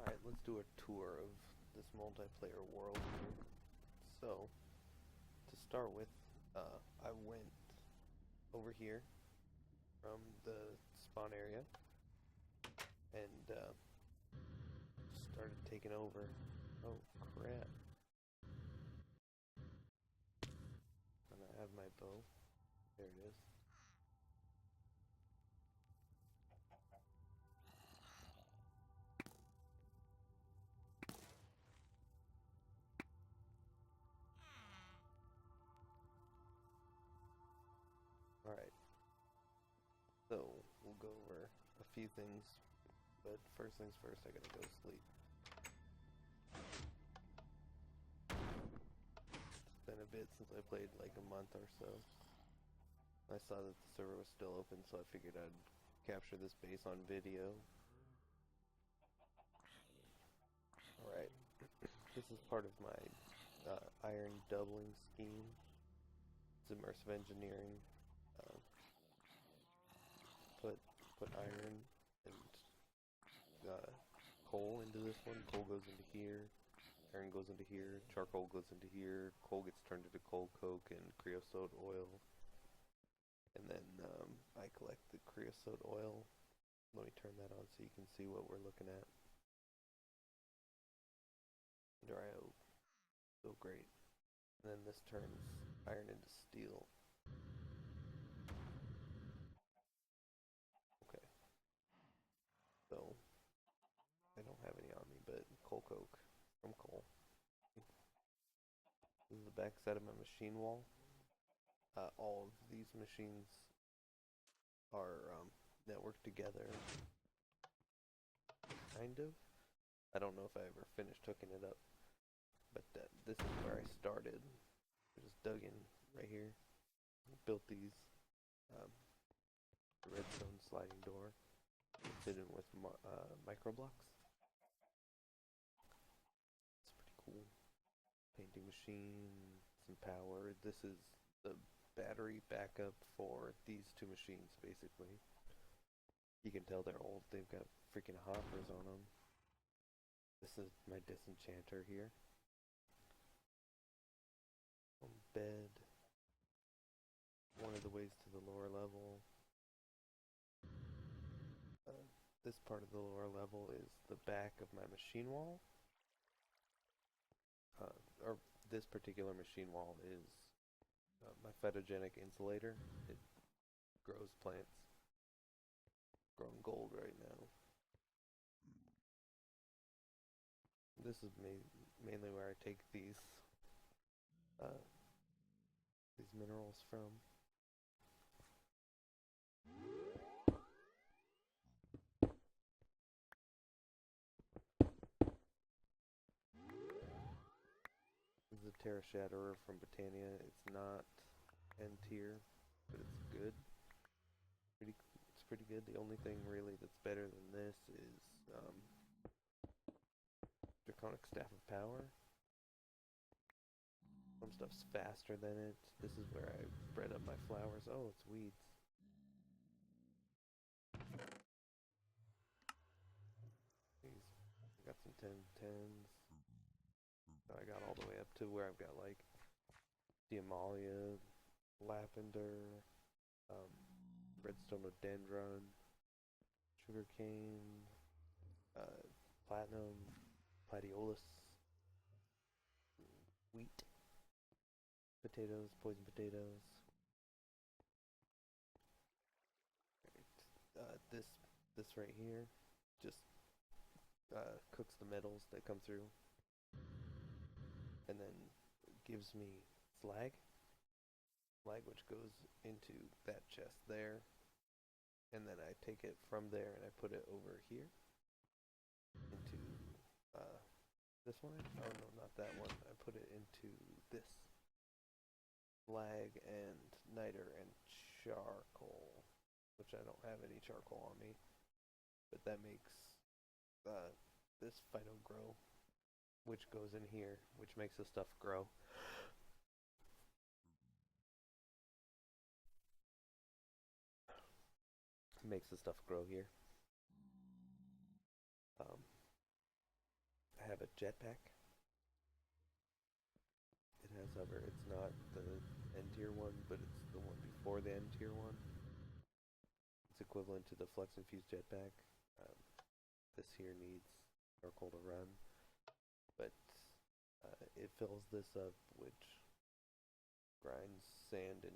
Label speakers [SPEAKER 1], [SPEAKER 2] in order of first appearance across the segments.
[SPEAKER 1] Alright, let's do a tour of this multiplayer world here. So, to start with, I went over here from the spawn area and started taking over. Oh crap. And I have my bow. There it is. Alright, so we'll go over a few things, but first things first, I gotta go sleep. It's been a bit since I played, like a month or so. I saw that the server was still open, so I figured I'd capture this base on video. Alright, this is part of my iron doubling scheme. It's immersive engineering. Put iron and coal into this one. Coal goes into here. Iron goes into here. Charcoal goes into here. Coal gets turned into coal coke and creosote oil. And then I collect the creosote oil. Let me turn that on so you can see what we're looking at. Alright, so great. And then this turns iron into steel. Okay. So, I don't have any on me, but coal coke from coal. This is the back side of my machine wall. All of these machines are networked together, kind of. I don't know if I ever finished hooking it up, but this is where I started. I just dug in right here, built these redstone sliding door, fitted with micro blocks. It's pretty cool. Painting machine, some power. This is the battery backup for these two machines, basically. You can tell they're old. They've got freaking hoppers on them. This is my disenchanter here. Bed. One of the ways to the lower level. This part of the lower level is the back of my machine wall. Or this particular machine wall is my photogenic insulator. It grows plants. Growing gold right now. This is mainly where I take these minerals from. This is a Terra Shatterer from Britannia. It's not N tier, but it's good. It's pretty good. The only thing really that's better than this is Draconic Staff of Power. Some stuff's faster than it. This is where I bred up my flowers. Oh, it's weeds. I got some 10/10s. I got all the way up to where I've got like Diamalia, Lavender, Redstone Sugarcane, Platinum, Gladiolus, wheat, potatoes, poison potatoes. This right here just cooks the metals that come through, and then gives me slag, which goes into that chest there, and then I take it from there and I put it over here into this one. Oh no, not that one. I put it into this slag and niter and charcoal, which I don't have any charcoal on me, but that makes this phyto grow, which goes in here, which makes the stuff grow. Makes the stuff grow here. jetpack. It has hover. It's not the end tier one, but it's the one before the end tier one. It's equivalent to the flex infused jetpack. Um, this here needs charcoal to run, but it fills this up, which grinds sandstone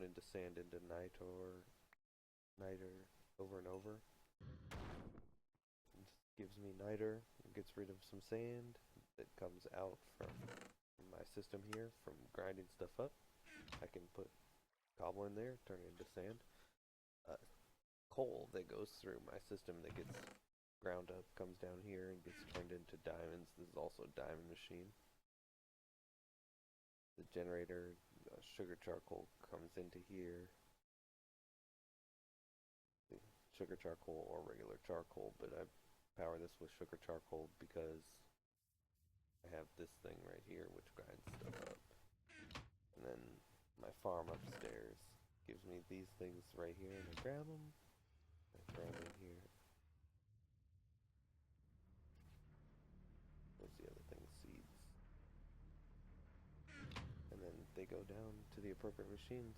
[SPEAKER 1] into sand into niter over and over. It gives me niter. It gets rid of some sand that comes out from my system here from grinding stuff up. I can put cobble in there, turn it into sand. Coal that goes through my system that gets ground up comes down here and gets turned into diamonds. This is also a diamond machine. The generator, sugar charcoal comes into here. Sugar charcoal or regular charcoal, but I power this with sugar charcoal because I have this thing right here which grinds stuff up. And then my farm upstairs gives me these things right here, and I grab them, I throw them in here. What's the other thing? Seeds. And then they go down to the appropriate machines.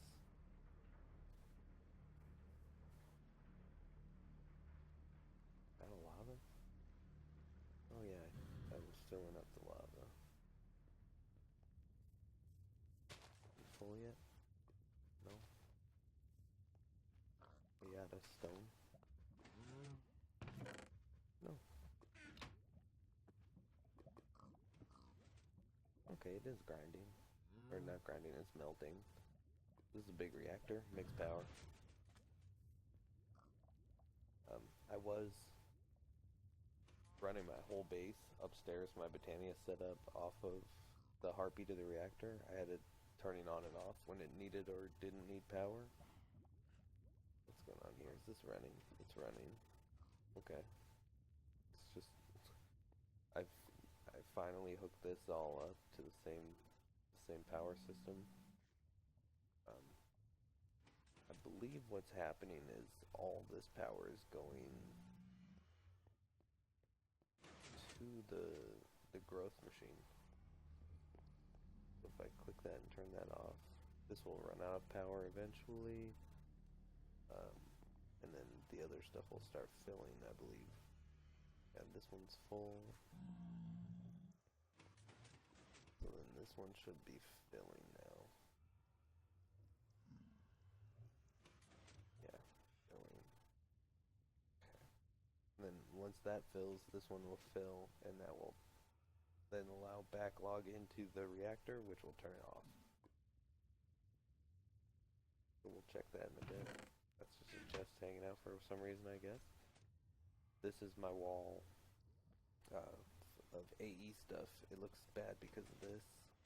[SPEAKER 1] Out of lava? Oh yeah, I was filling up the lava. You full yet? No? Are you out of stone? No. Okay, it is grinding. Or not grinding, it's melting. This is a big reactor, makes power. I was running my whole base upstairs, my Botania set up off of the heartbeat of the reactor. I had it turning on and off when it needed or didn't need power. What's going on here? Is this running? It's running. Okay. It's just I finally hooked this all up to the same power system. I believe what's happening is all this power is going to the growth machine. So if I click that and turn that off, this will run out of power eventually. And then the other stuff will start filling, I believe. And this one's full. So then this one should be filling now. Yeah, filling. Okay. And then once that fills, this one will fill, and that will then allow backlog into the reactor, which will turn it off. So we'll check that in a bit. That's just a chest hanging out for some reason, I guess. This is my wall of AE stuff. It looks bad because of this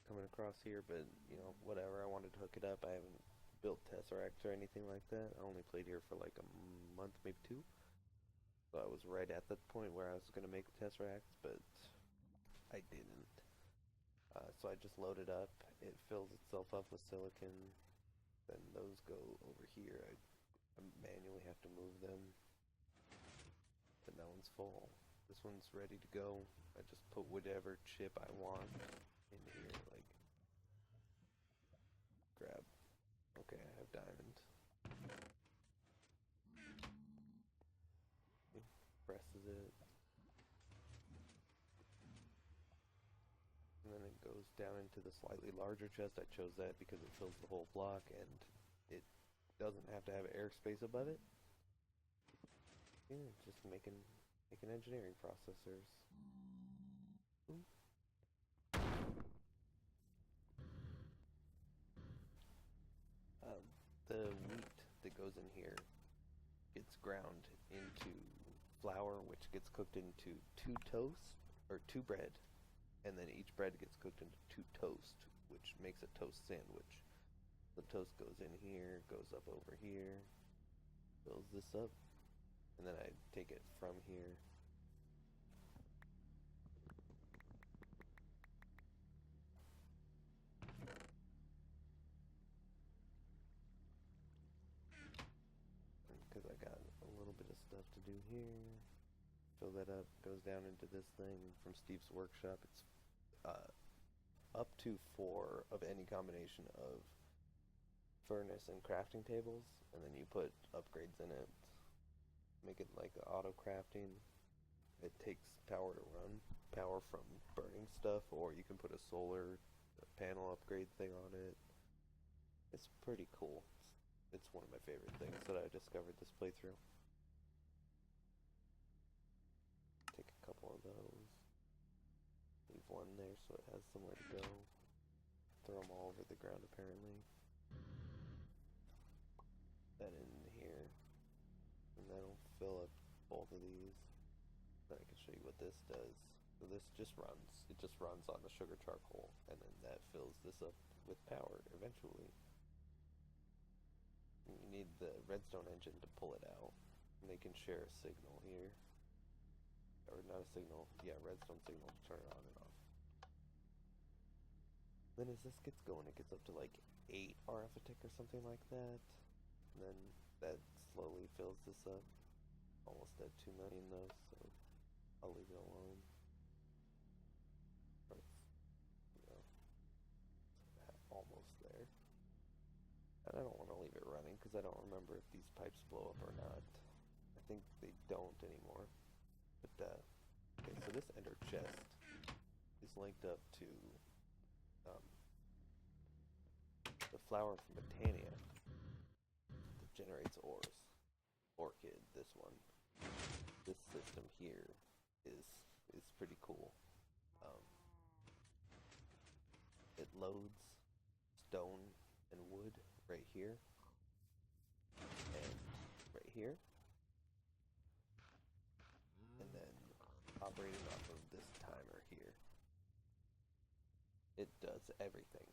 [SPEAKER 1] coming across here, but you know, whatever. I wanted to hook it up. I haven't built Tesseracts or anything like that. I only played here for like a month, maybe 2. So I was right at the point where I was going to make Tesseracts, but I didn't. So I just load it up. It fills itself up with silicon. Then those go over here. I manually have to move them. But that one's full. This one's ready to go. I just put whatever chip I want in here, like grab. Okay, I have diamond. It presses it. And then it goes down into the slightly larger chest. I chose that because it fills the whole block and it doesn't have to have airspace above it. Yeah, just making engineering processors. Ooh. The wheat that goes in here gets ground into flour, which gets cooked into 2 toast, or 2 bread, and then each bread gets cooked into 2 toast, which makes a toast sandwich. The toast goes in here, goes up over here, fills this up, and then I take it from here. Because I got a little bit of stuff to do here. Fill that up, goes down into this thing from Steve's workshop. It's up to 4 of any combination of furnace and crafting tables, and then you put upgrades in it. Make it like auto crafting. It takes power to run, power from burning stuff, or you can put a solar panel upgrade thing on it. It's pretty cool. It's one of my favorite things that I discovered this playthrough. Take a couple of those. Leave one there so it has somewhere to go. Throw them all over the ground apparently. That in here. And that'll fill up both of these. Then I can show you what this does. So this just runs. It just runs on the sugar charcoal, and then that fills this up with power eventually. You need the redstone engine to pull it out. And they can share a signal here. Or not a signal, yeah, redstone signal to turn it on and off. Then as this gets going, it gets up to like 8 RF a tick or something like that. And then that slowly fills this up. Almost at 2 million though, so I'll leave it alone. Almost there. And I don't want to leave it running because I don't remember if these pipes blow up or not. I think they don't anymore. But okay, so this ender chest is linked up to the flower from Botania that generates ores. Orchid, this one. This system here is pretty cool. It loads stone and wood right here and right here, and then operating off of this timer here, it does everything.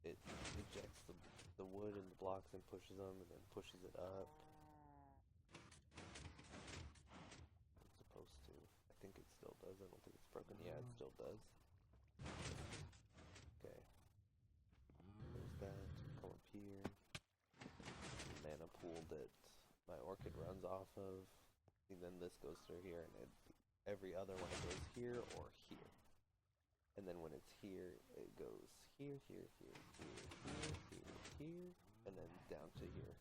[SPEAKER 1] It ejects the wood and the blocks and pushes them, and then pushes it up. It's supposed to. I think it still does. I don't think it's broken. Yeah, it still does. Okay. There's that. Come up here. The mana pool that my orchid runs off of. And then this goes through here, and every other one goes here or here. And then when it's here, it goes here, here, here, here, here, here, here, and then down to here.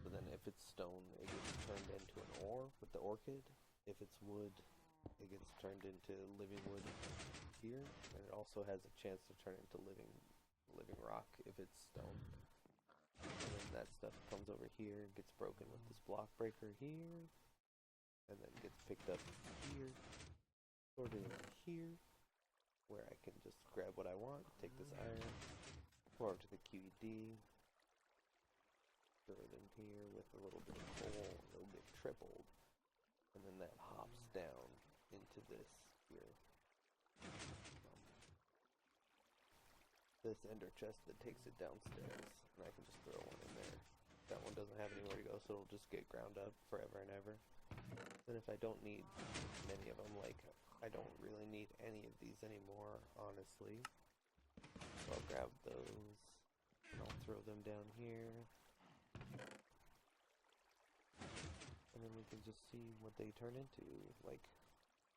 [SPEAKER 1] So then if it's stone, it gets turned into an ore with the orchid. If it's wood, it gets turned into living wood here. And it also has a chance to turn into living rock if it's stone. And then that stuff comes over here and gets broken with this block breaker here. And then gets picked up here. Sorted in here, where I can just grab what I want, take this iron, pour it to the QED, throw it in here with a little bit of coal, it'll get tripled, and then that hops down into this here. This ender chest that takes it downstairs, and I can just throw one in there. That one doesn't have anywhere to go, so it'll just get ground up forever and ever. And if I don't need many of them, like I don't really need any of these anymore, honestly. So I'll grab those, and I'll throw them down here. And then we can just see what they turn into. Like,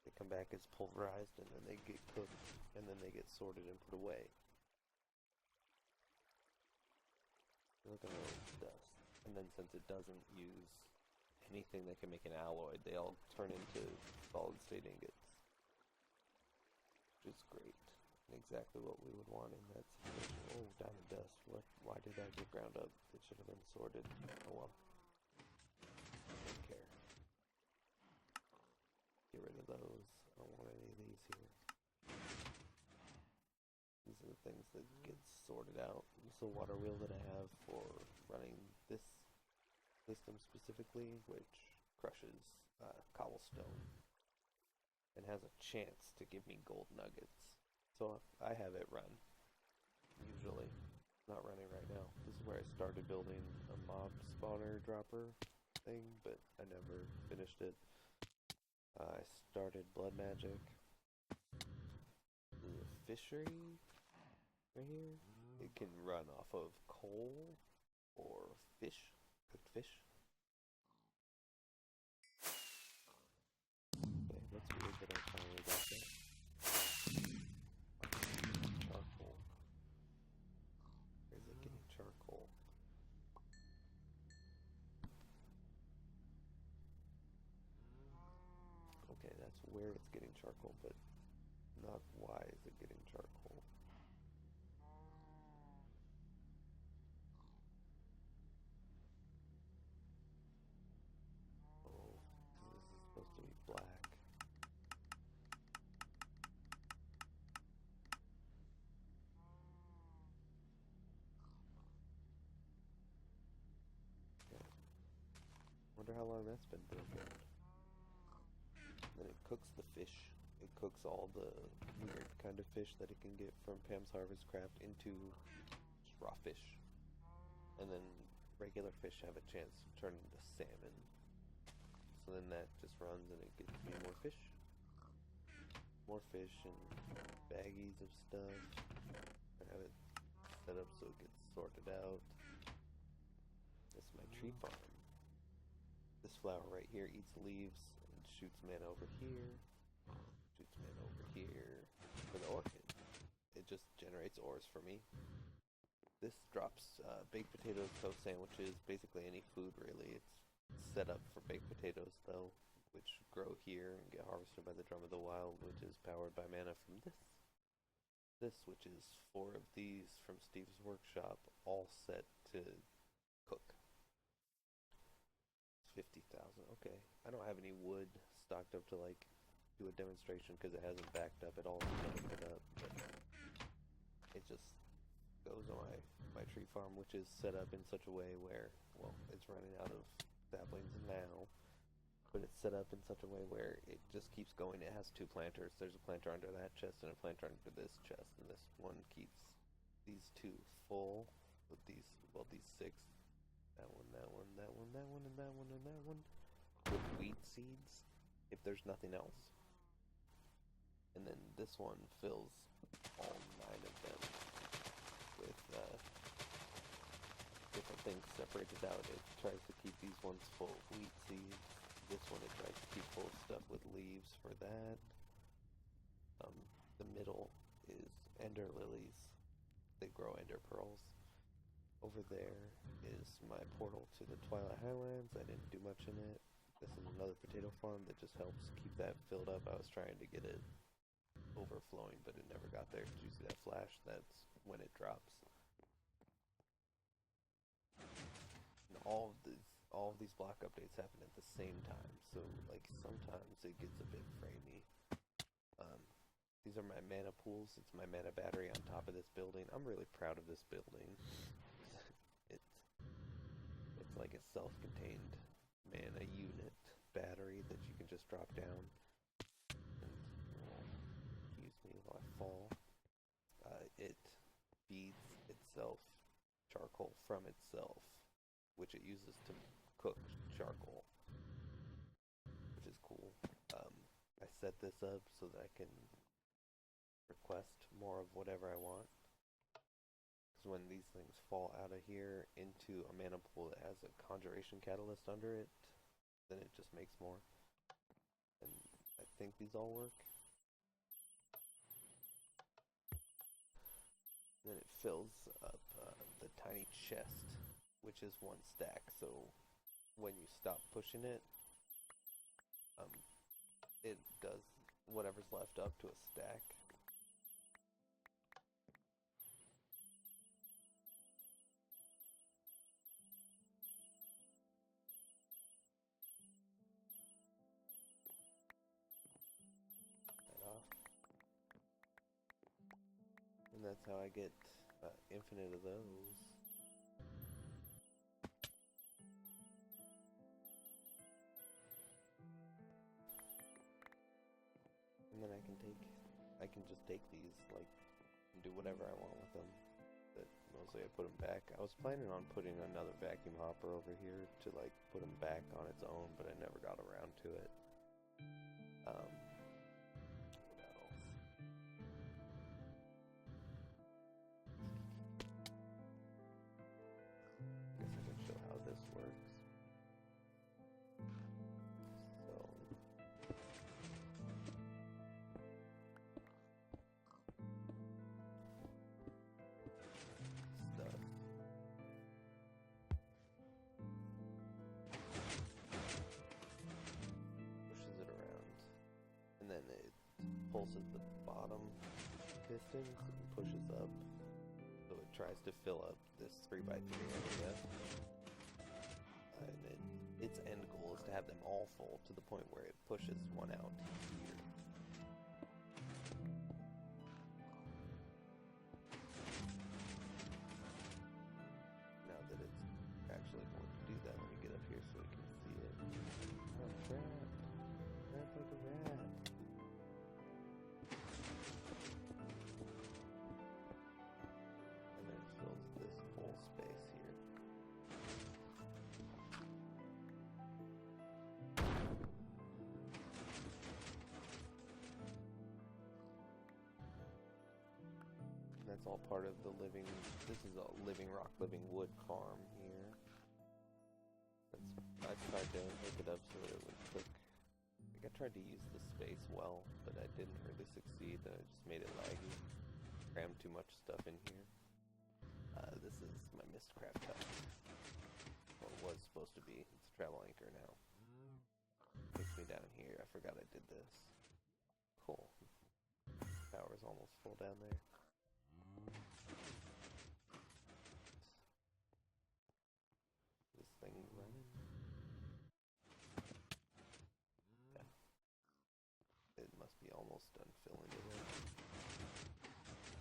[SPEAKER 1] they come back as pulverized, and then they get cooked, and then they get sorted and put away. Look at all this dust. And then since it doesn't use anything that can make an alloy, they all turn into solid state ingots. Which is great. And exactly what we would want in that situation. Oh, diamond dust. What? Why did that get ground up? It should have been sorted. Oh well. I don't care. Get rid of those. I don't want any of these here. These are the things that get sorted out. This is a water wheel that I have for running this system specifically, which crushes cobblestone and has a chance to give me gold nuggets. So I have it run. Usually. Not running right now. This is where I started building a mob spawner dropper thing, but I never finished it. I started blood magic. The fishery right here. It can run off of coal or fish, cooked fish. Okay, that's where it's getting charcoal, but not why is it getting charcoal. Oh, this is supposed to be black. Yeah. Wonder how long that's been broken. Then it cooks the fish. It cooks all the weird kind of fish that it can get from Pam's Harvest Craft into raw fish. And then regular fish have a chance to turn into salmon. So then that just runs and it gives me more fish. More fish and baggies of stuff. I have it set up so it gets sorted out. This is my tree farm. This flower right here eats leaves and shoots mana over here. Shoots mana over here. For the orchid. It just generates ores for me. This drops baked potatoes, toast sandwiches, basically any food really. It's set up for baked potatoes though, which grow here and get harvested by the Drum of the Wild, which is powered by mana from this. This, which is 4 of these from Steve's workshop, all set to cook. 50,000, okay. I don't have any wood stocked up to like do a demonstration because it hasn't backed up at all to put up, but it just goes on my tree farm, which is set up in such a way where, well, it's running out of saplings now, but it's set up in such a way where it just keeps going. It has 2 planters. There's a planter under that chest and a planter under this chest, and this one keeps these 2 full with these, well, these 6. That one, that one, that one, that one, and that one, and that one. With wheat seeds, if there's nothing else. And then this one fills all 9 of them with different things separated out. It tries to keep these ones full of wheat seeds. This one it tries to keep full of stuff with leaves for that. The middle is ender lilies. They grow ender pearls. Over there is my portal to the Twilight Highlands. I didn't do much in it. This is another potato farm that just helps keep that filled up. I was trying to get it overflowing, but it never got there. Did you see that flash? That's when it drops. And all of these block updates happen at the same time, so like sometimes it gets a bit framey. These are my mana pools. It's my mana battery on top of this building. I'm really proud of this building. It's like a self-contained mana unit battery that you can just drop down. And, well, excuse me while I fall. It feeds itself charcoal from itself, which it uses to cook charcoal, which is cool. I set this up so that I can request more of whatever I want. Because when these things fall out of here into a mana pool that has a conjuration catalyst under it, then it just makes more. And I think these all work. Then it fills up the tiny chest, which is 1 stack. So when you stop pushing it, it does whatever's left up to a stack. Right off. And that's how I get infinite of those. And then I can just take these, like, and do whatever I want with them. But mostly I put them back. I was planning on putting another vacuum hopper over here to, like, put them back on its own, but I never got around to it. What else? I guess I can show how this works. So stuff. then it pulses the bottom pistons and pushes up. So it tries to fill up this 3x3 area. And then its end goal is to have them all full to the point where it pushes one out here. Now that it's actually going to do that, let me get up here so we can see it. Oh crap. Crap like a rat. And then it fills this whole space here. That's all part of the living, this is a living rock, living wood farm here. I tried to hook it up so that it would cook. Like I tried to use the space well, but I didn't really succeed. I just made it laggy. Crammed too much stuff in here. This is my Mistcraft hut. Well, it was supposed to be. It's a travel anchor now. Takes me down here. I forgot I did this. Cool. Power's almost full down there. This thing running. Yeah. It must be almost done filling it in.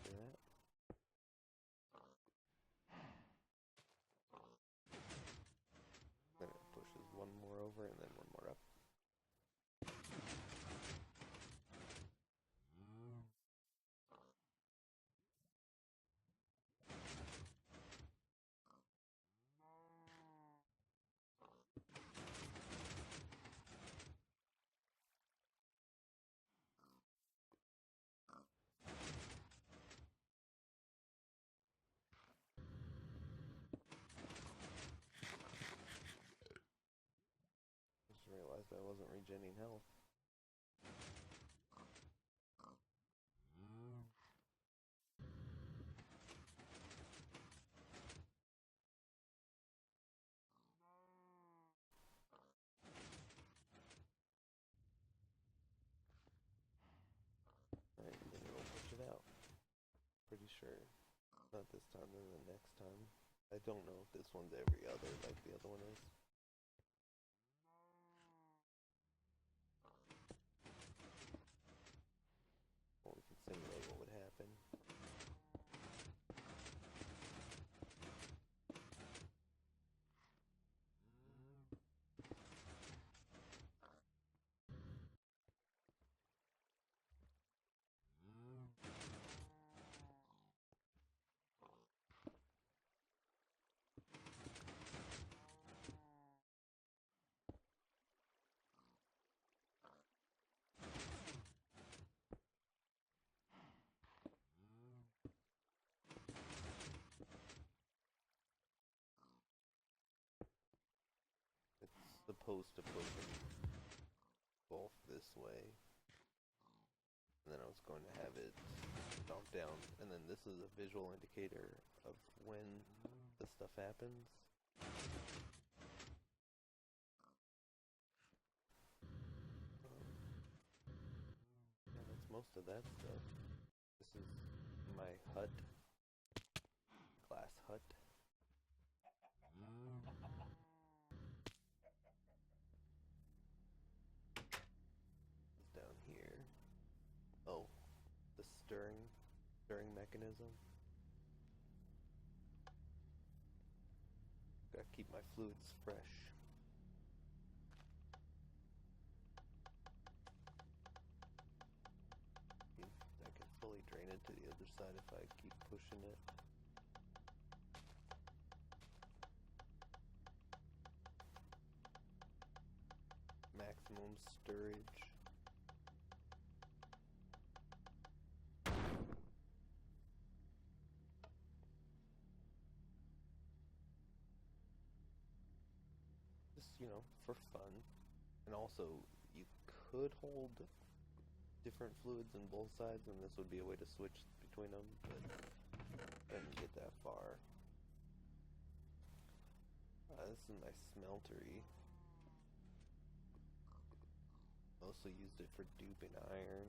[SPEAKER 1] See that? Then it pushes one more over and then one more up. Just realized I wasn't regenerating health. Alright, and then it'll push it out. Pretty sure. Not this time, then the next time. I don't know if this one's every other like the other one is. Or we can simulate what would happen. It's supposed to push them both this way. And then I was going to have it stomp down. And then this is a visual indicator of when the stuff happens. Yeah, that's most of that stuff. This is my hut. Glass hut. It's down here. Oh, the stirring mechanism. Gotta keep my fluids fresh. I can fully drain it to the other side if I keep pushing it. Maximum storage. Just, you know, for fun. And also, you could hold different fluids in both sides, and this would be a way to switch between them, but I didn't get that far. This is my smeltery. Oh, mostly used it for duping iron.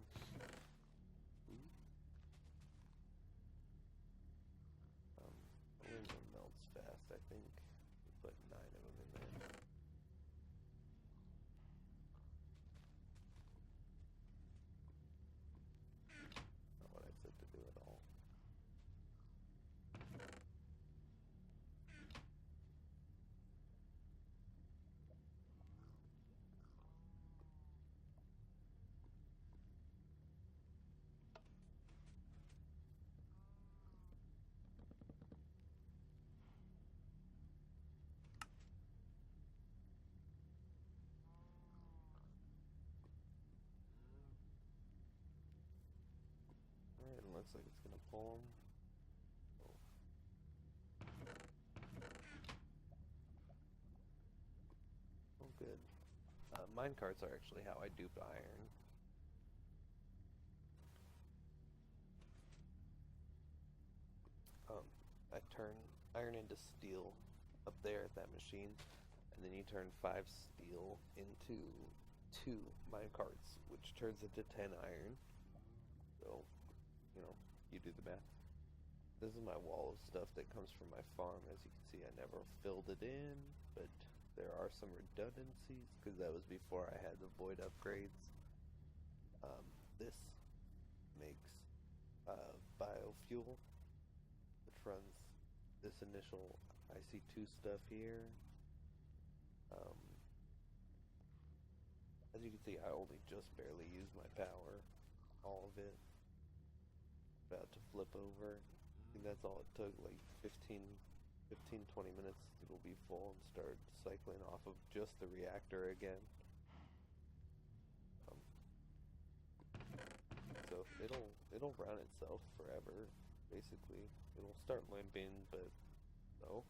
[SPEAKER 1] Aluminum melts fast, I think. We put 9 of them in there. Not what I said to do at all. Alright, it looks like it's gonna pull them. Oh, good. Minecarts are actually how I dupe iron. I turn iron into steel up there at that machine, and then you turn 5 steel into 2 minecarts, which turns into 10 iron. So, you know, you do the math. This is my wall of stuff that comes from my farm. As you can see, I never filled it in, but there are some redundancies, because that was before I had the void upgrades. This makes biofuel, which runs this initial IC2 stuff here. As you can see, I only just barely used my power, all of it. About to flip over. I think that's all it took, like 15, 20 minutes. It'll be full and start cycling off of just the reactor again. So it'll run itself forever, basically. It'll start limping, but no.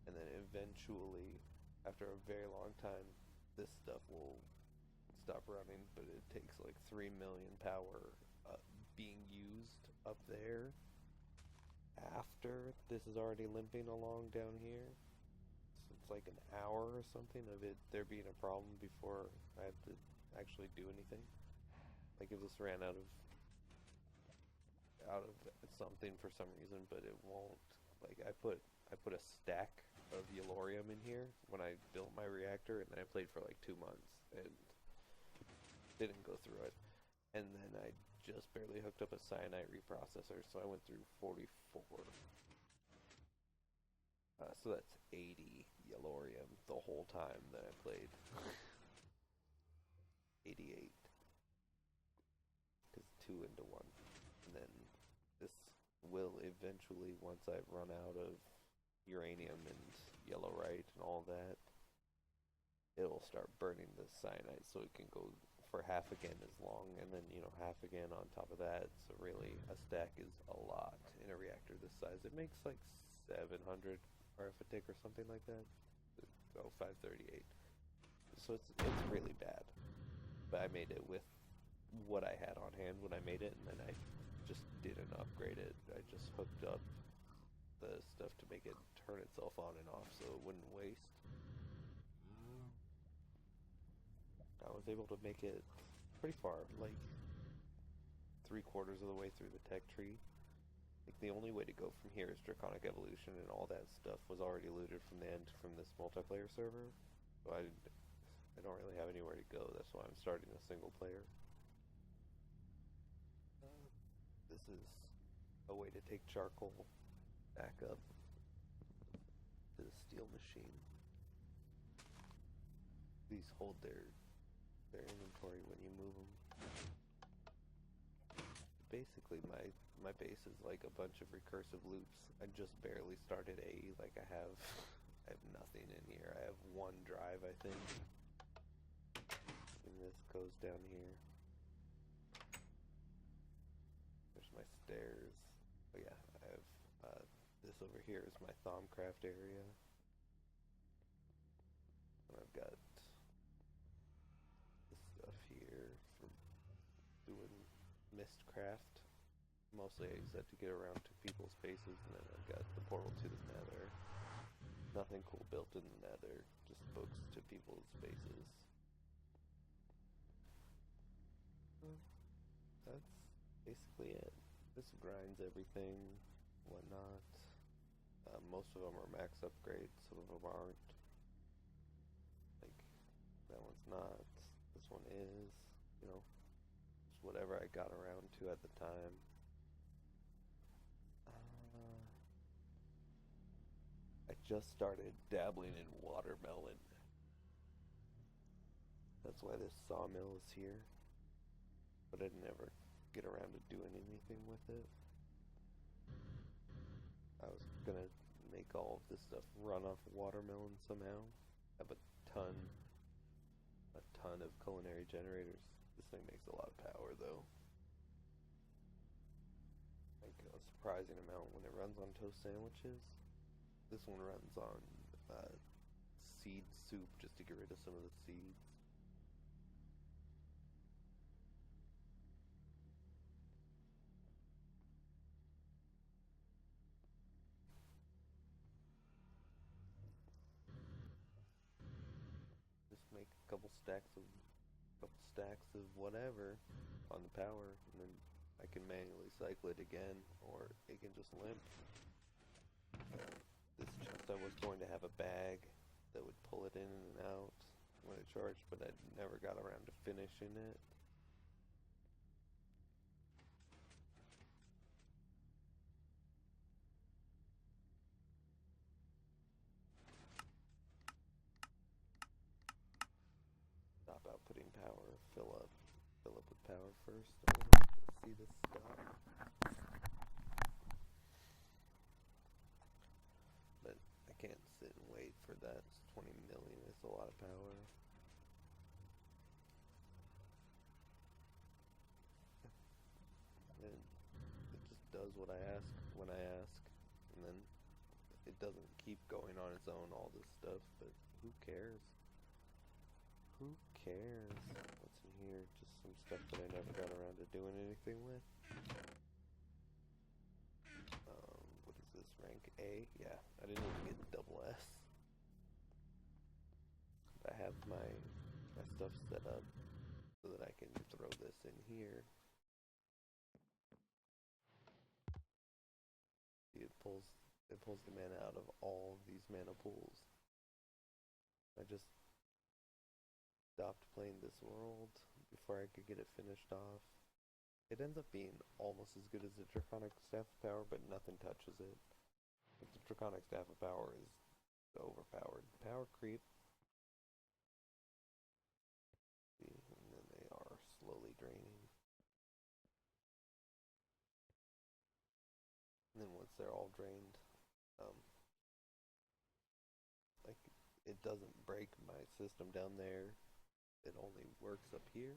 [SPEAKER 1] And then eventually, after a very long time, this stuff will stop running, but it takes like 3 million power being used up there after this is already limping along down here. So it's like an hour or something of it there being a problem before I have to actually do anything. Like if this ran out of something for some reason, but it won't. Like I put a stack of yellorium in here when I built my reactor, and then I played for like 2 months and didn't go through it. And then I just barely hooked up a cyanide reprocessor, so I went through 44. So that's 80 yellorium the whole time that I played. 88. Because 2 into 1. And then this will eventually, once I've run out of uranium and yellowite and all that, it'll start burning the cyanide so it can go for half again as long, and then, you know, half again on top of that. So really, a stack is a lot in a reactor this size. It makes like 700 RF/tick or something like that. Oh, 538. So it's really bad. But I made it with what I had on hand when I made it, and then I just didn't upgrade it. I just hooked up the stuff to make it turn itself on and off so it wouldn't waste. I was able to make it pretty far, like 3/4 of the way through the tech tree. Like the only way to go from here is Draconic Evolution, and all that stuff was already looted from the end from this multiplayer server. So I don't really have anywhere to go. That's why I'm starting a single player. This is a way to take charcoal back up to the steel machine. These hold their inventory when you move them. Basically, my base is like a bunch of recursive loops. I just barely started like I have nothing in here. I have 1 drive, I think. And this goes down here. There's my stairs. Oh yeah, I have this over here is my Thaumcraft area. And I've got this stuff here for doing mistcraft. Mostly I use that to get around to people's bases, and then I've got the portal to the nether. Nothing cool built in the nether, just books to people's bases. that's basically it. This grinds everything, whatnot. Most of them are max upgrades, some of them aren't. Like, that one's not, this one is, you know, just whatever I got around to at the time. I just started dabbling in watermelon. That's why this sawmill is here. But I never get around to doing anything with it. I was gonna make all of this stuff run off watermelon somehow. Have a ton of culinary generators. This thing makes a lot of power though. Like a surprising amount when it runs on toast sandwiches. This one runs on seed soup just to get rid of some of the seeds. Just make a couple stacks of whatever on the power, and then I can manually cycle it again, or it can just limp. This chest I was going to have a bag that would pull it in and out when it charged, but I never got around to finishing it. Stop outputting power, fill up with power first. I want to see this stop. But I can't sit and wait for that. It's 20 million, it's a lot of power. And it just does what I ask when I ask, and then it doesn't keep going on its own, all this stuff, but who cares? Who cares? What's in here? Just some stuff that I never got around to doing anything with. What is this? Rank A? Yeah, I didn't even get double S. I have my stuff set up so that I can throw this in here. See, it pulls the mana out of all of these mana pools. I just stopped playing this world before I could get it finished off. It ends up being almost as good as the Draconic Staff of Power, but nothing touches it. But the Draconic Staff of Power is overpowered. Power creep. See, and then they are slowly draining. And then once they're all drained, like, it doesn't break my system down there. It only works up here.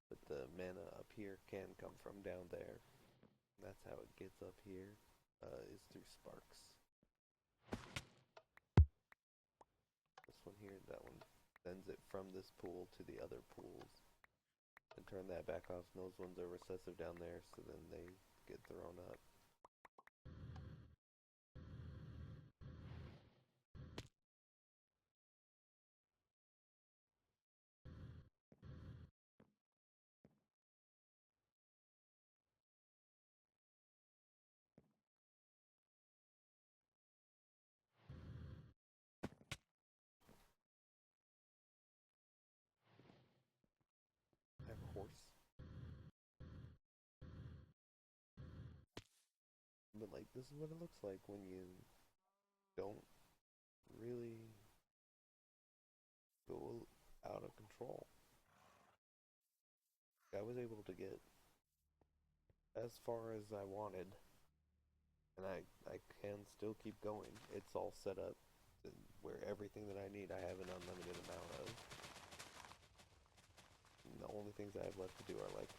[SPEAKER 1] But the mana up here can come from down there. And that's how it gets up here, is through sparks. This one here, that one sends it from this pool to the other pools. And turn that back off, and those ones are recessive down there, so then they get thrown up. I have a horse. But like, this is what it looks like when you don't really go out of control. I was able to get as far as I wanted, and I can still keep going. It's all set up to where everything that I need I have an unlimited amount of. And the only things I have left to do are like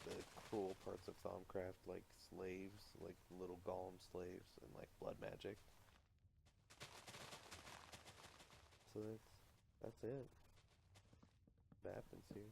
[SPEAKER 1] the cruel parts of Thaumcraft, like slaves, like little golem slaves, and like blood magic. So that's it. What happens here?